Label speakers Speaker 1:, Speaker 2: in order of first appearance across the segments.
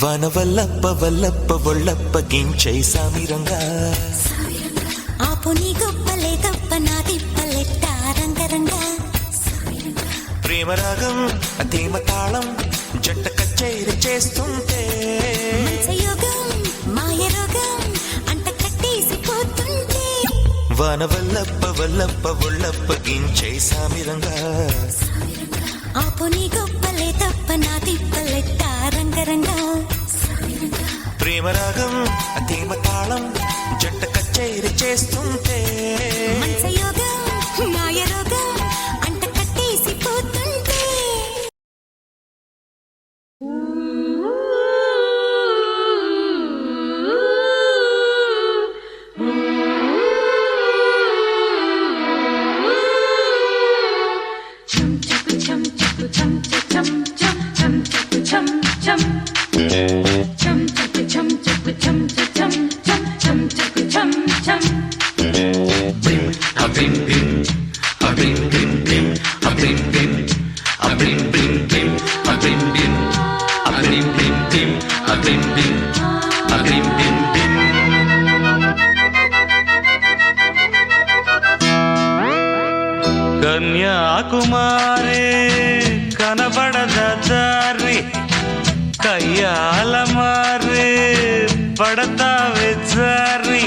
Speaker 1: వన వల్లప్ప వల్లప్ప ఒళ్ళప్ప గించై సామిరంగా
Speaker 2: ఆపు నీ గొప్పలే గొప్ప నా తిప్పలెట్ట రంగరంగా
Speaker 1: ప్రేమరాగం తేమ తాళం జంట కచేరి చేస్తుంటే
Speaker 2: యోగం మాయ రోగం అంట కట్టేసిపోతుంటే
Speaker 1: వన వల్లప్ప వల్లప్ప ఒళ్ళప్ప గించై సామిరంగా
Speaker 2: ఆపు నీ గొప్పలే తప్ప నా తిప్పలెట్ట రంగరంగా
Speaker 1: ప్రేమరాగం తేమ తాళం జంట కచేరి చేస్తుంటే
Speaker 2: యోగం మాయ రోగం అంట కట్టేసిపోతుంటే
Speaker 1: కన్యాకుమారి కనబడద దారి కయ్యాల మారి పడతావే జారి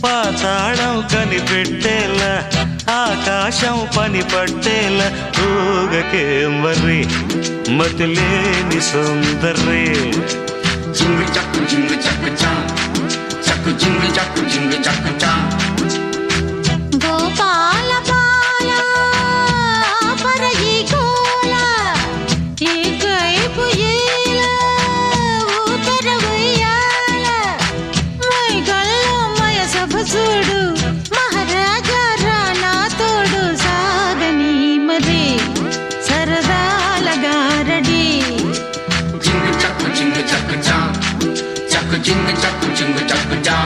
Speaker 1: పాతాళం కనిపెట్టేలా ఆకాశం పని పట్టేలా ఊగకే మరి మతిలేని సుందరి
Speaker 3: జింగు చక్కు జింగు చక్కు చా చక్కు జింగు చక్కు జింగు చక్కు చా
Speaker 2: గోపాల బాల పరయి గోల ఈ కైపు ఏల ఊతర ఉయ్యాల మై గల్లో మయ సభ చూడు మహారాజా రానా తోడు సాగని మది సరదాల గారడి
Speaker 3: జింగు చక్కు చా చక్కు జింగు చక్కు చా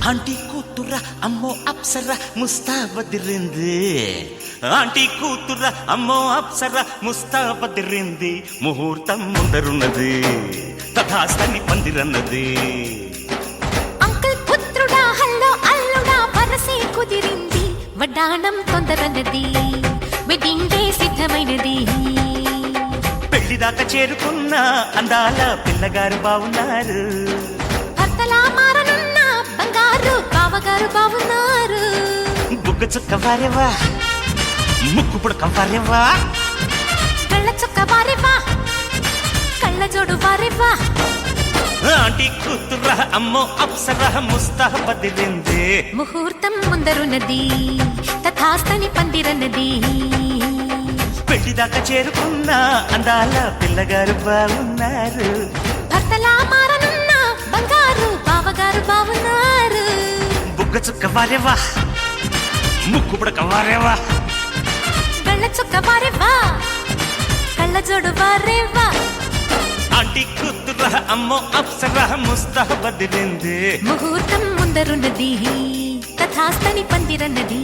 Speaker 1: ఆంటీ కూతుర అమ్మో అప్సర ముస్తాబదిరింది ఆంటీ కూతుర అమ్మో అప్సర ముస్తాబదిరింది ముహూర్తం ముందరున్నది తథాస్తని పందిరన్నది
Speaker 2: అంకుల్ పుత్రుడా హల్లో అల్లుడా వరసే కుదిరింది వడ్డాణం తొందరన్నది వెడ్డింగ్ డే సిద్ధమైనది
Speaker 1: పెళ్లిదాకా చేరుకున్న అందాల పిల్లగారు బావున్నారు
Speaker 2: భర్తలా మారనున్న బంగారు బావగారు బావున్నారు
Speaker 1: బుగ్గ చుక్క వారేవా ముక్కు పుడక వారేవా
Speaker 2: కళ్ళ చుక్క వారేవా కళ్ళ జోడు వారేవా
Speaker 1: ఆంటీ కూతుర అమ్మో అప్సర ముస్తాబదిరింది
Speaker 2: ముహూర్తం ముందరున్నది తథాస్తని పందిరన్నది
Speaker 1: పెళ్లిదాకా చేరుకున్న అందాల పిల్లగారు బావున్నారు
Speaker 2: భర్తలా మారనున్న బంగారు బావగారు బావున్నారు
Speaker 1: బుగ్గ చుక్క వారేవా ముక్కు పుడక వారేవా
Speaker 2: కళ్ళ చుక్క వారేవా కళ్ళ జోడు వారేవా
Speaker 1: ఆంటీ కూతుర అమ్మో అప్సర ముస్తాబదిరింది
Speaker 2: ముహూర్తం ముందరున్నది తథాస్తని పందిరన్నది